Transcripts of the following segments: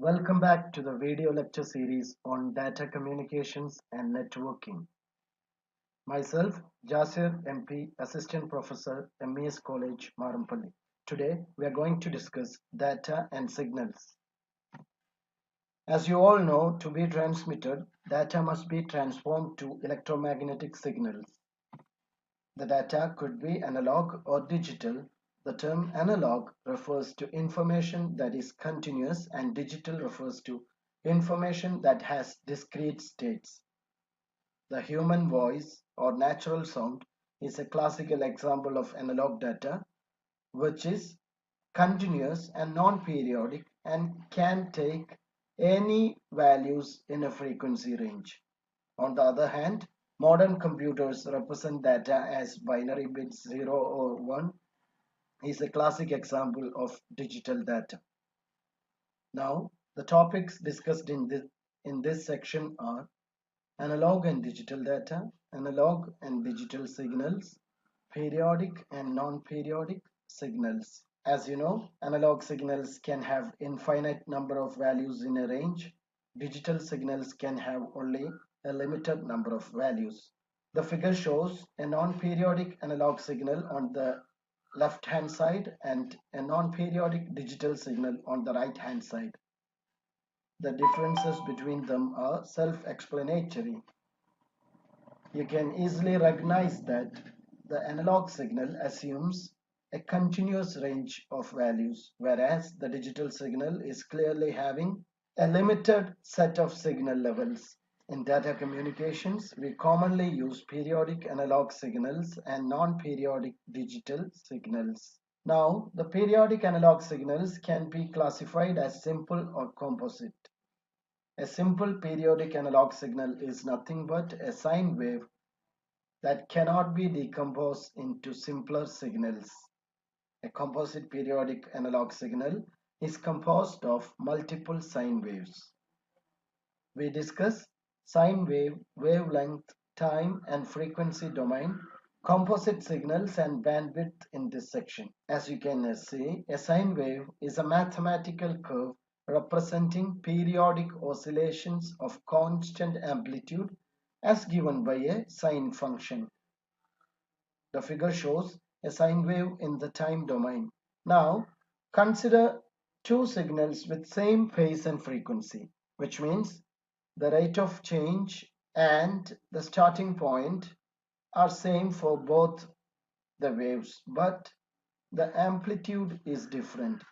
Welcome back to the video lecture series on data communications and networking. Myself, Jasir MP, Assistant Professor, MES College, Marampally. Today, we are going to discuss data and signals. As you all know, to be transmitted, data must be transformed to electromagnetic signals. The data could be analog or digital. The term analog refers to information that is continuous and digital refers to information that has discrete states. The human voice or natural sound is a classical example of analog data, which is continuous and non-periodic and can take any values in a frequency range. On the other hand, modern computers represent data as binary bits 0 or 1 is a classic example of digital data. Now, the topics discussed in this section are analog and digital data, analog and digital signals, periodic and non-periodic signals. As you know, analog signals can have infinite number of values in a range. Digital signals can have only a limited number of values. The figure shows a non-periodic analog signal on the left-hand side and a non-periodic digital signal on the right-hand side. The differences between them are self-explanatory. You can easily recognize that the analog signal assumes a continuous range of values, whereas the digital signal is clearly having a limited set of signal levels. In data communications, we commonly use periodic analog signals and non-periodic digital signals. Now, the periodic analog signals can be classified as simple or composite. A simple periodic analog signal is nothing but a sine wave that cannot be decomposed into simpler signals. A composite periodic analog signal is composed of multiple sine waves. We discuss sine wave, wavelength, time, and frequency domain, composite signals, and bandwidth in this section. As you can see, a sine wave is a mathematical curve representing periodic oscillations of constant amplitude as given by a sine function. The figure shows a sine wave in the time domain. Now, consider two signals with same phase and frequency, which means the rate of change and the starting point are same for both the waves, but the amplitude is different.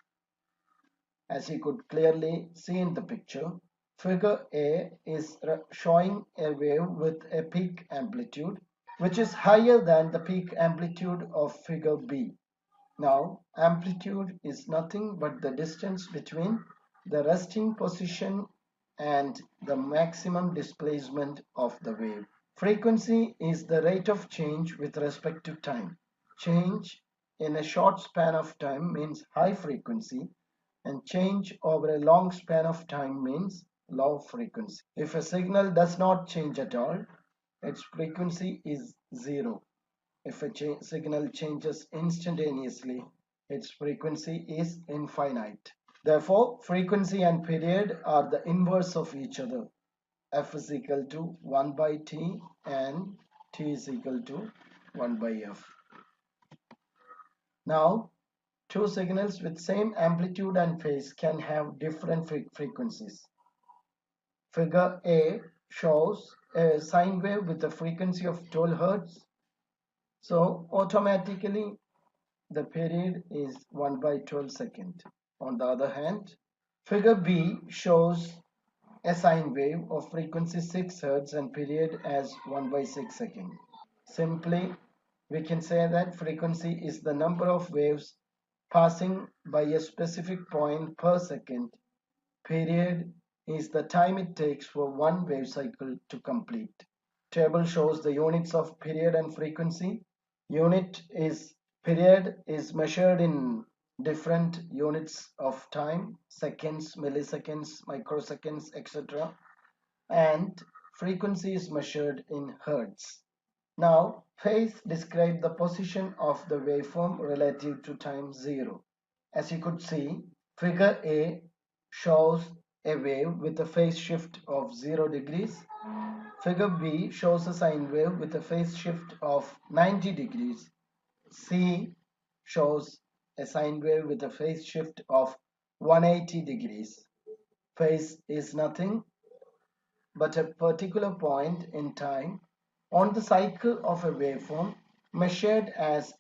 As you could clearly see in the picture, figure A is showing a wave with a peak amplitude which is higher than the peak amplitude of figure B. Now, amplitude is nothing but the distance between the resting position and the maximum displacement of the wave. Frequency is the rate of change with respect to time. Change in a short span of time means high frequency, and change over a long span of time means low frequency. If a signal does not change at all, its frequency is zero. If a signal changes instantaneously, its frequency is infinite. Therefore, frequency and period are the inverse of each other. F is equal to 1 by T and T is equal to 1 by F. Now, two signals with same amplitude and phase can have different frequencies. Figure A shows a sine wave with a frequency of 12 Hz. So automatically the period is 1 by 12 second. On the other hand, figure B shows a sine wave of frequency 6 Hz and period as 1 by 6 second. Simply, we can say that frequency is the number of waves passing by a specific point per second. Period is the time it takes for one wave cycle to complete. Table shows the units of period and frequency. Period is measured in different units of time, seconds, milliseconds, microseconds, etc. And frequency is measured in hertz. Now, phase describes the position of the waveform relative to time 0. As you could see, figure A shows a wave with a phase shift of 0 degrees. Figure B shows a sine wave with a phase shift of 90 degrees. C shows a sine wave with a phase shift of 180 degrees. Phase is nothing but a particular point in time on the cycle of a waveform measured as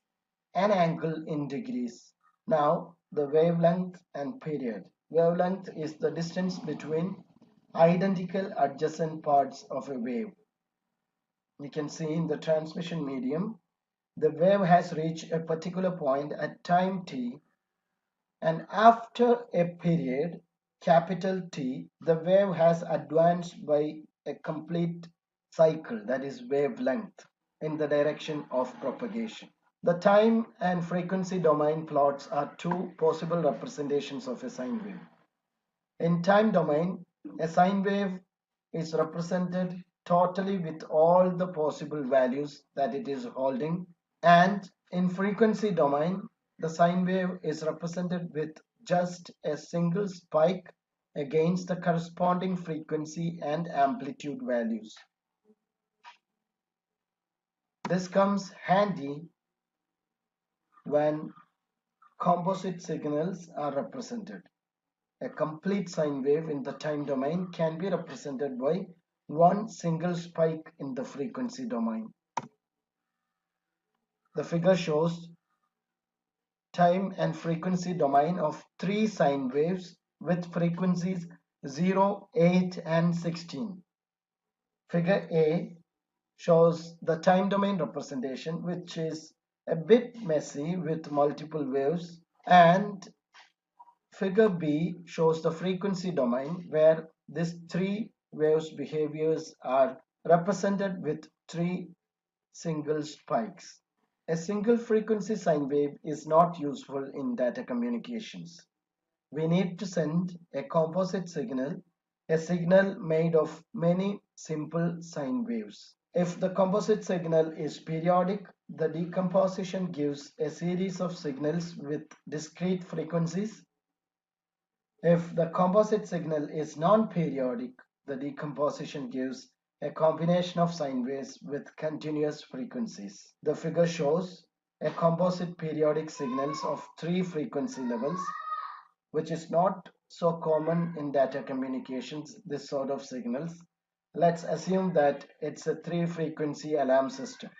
an angle in degrees. Now, the wavelength and period. Wavelength is the distance between identical adjacent parts of a wave. You can see in the transmission medium, the wave has reached a particular point at time t, and after a period capital T, the wave has advanced by a complete cycle, that is wavelength, in the direction of propagation. The time and frequency domain plots are two possible representations of a sine wave. In time domain, a sine wave is represented totally with all the possible values that it is holding, and in frequency domain, the sine wave is represented with just a single spike against the corresponding frequency and amplitude values. This comes handy when composite signals are represented. A complete sine wave in the time domain can be represented by one single spike in the frequency domain. The figure shows time and frequency domain of three sine waves with frequencies 0, 8 and 16. Figure A shows the time domain representation, which is a bit messy with multiple waves, and figure B shows the frequency domain where these three waves behaviors are represented with three single spikes. A single frequency sine wave is not useful in data communications. We need to send a composite signal, a signal made of many simple sine waves. If the composite signal is periodic, the decomposition gives a series of signals with discrete frequencies. If the composite signal is non-periodic, the decomposition gives a combination of sine waves with continuous frequencies. The figure shows a composite periodic signals of three frequency levels, which is not so common in data communications, this sort of signals. Let's assume that it's a three frequency alarm system.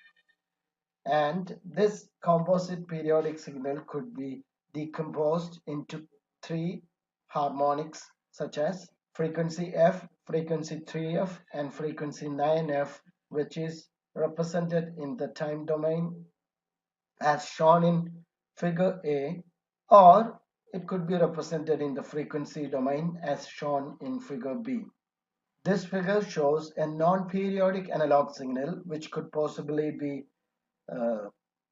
And this composite periodic signal could be decomposed into three harmonics such as frequency F, frequency 3F, and frequency 9F, which is represented in the time domain as shown in figure A, or it could be represented in the frequency domain as shown in figure B. This figure shows a non-periodic analog signal which could possibly be uh,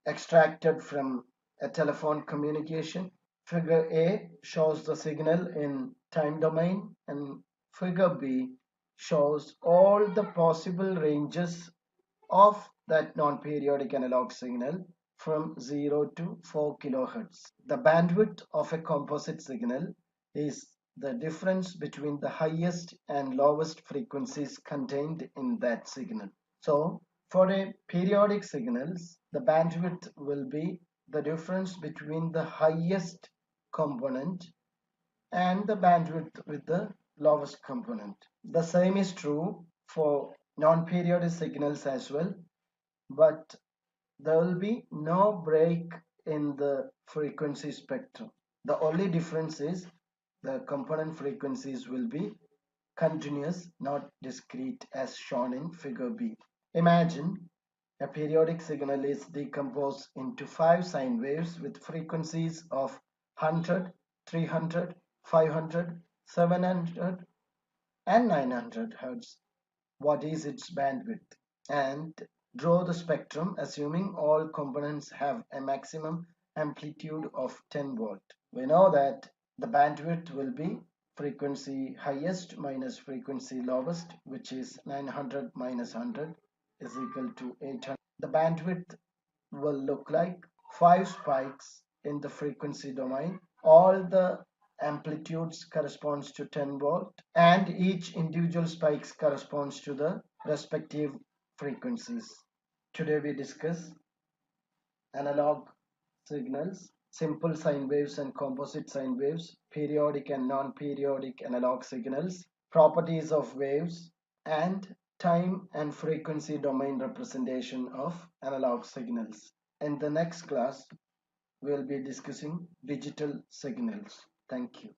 extracted from a telephone communication. Figure A shows the signal in time domain, and figure B shows all the possible ranges of that non-periodic analog signal from 0 to 4 kilohertz. The bandwidth of a composite signal is the difference between the highest and lowest frequencies contained in that signal. So, for a periodic signals, the bandwidth will be the difference between the highest component and the bandwidth with the lowest component. The same is true for non-periodic signals as well, but there will be no break in the frequency spectrum. The only difference is the component frequencies will be continuous, not discrete as shown in figure B. Imagine a periodic signal is decomposed into 5 sine waves with frequencies of 100, 300, 500, 700 and 900 Hz. What is its bandwidth? And draw the spectrum assuming all components have a maximum amplitude of 10 volt. We know that the bandwidth will be frequency highest minus frequency lowest, which is 900 minus 100 is equal to 800. The bandwidth will look like 5 spikes in the frequency domain. All the amplitudes corresponds to 10 volt, and each individual spikes corresponds to the respective frequencies. Today we discuss analog signals, simple sine waves and composite sine waves, periodic and non-periodic analog signals, properties of waves, and time and frequency domain representation of analog signals. In the next class, we'll be discussing digital signals. Thank you.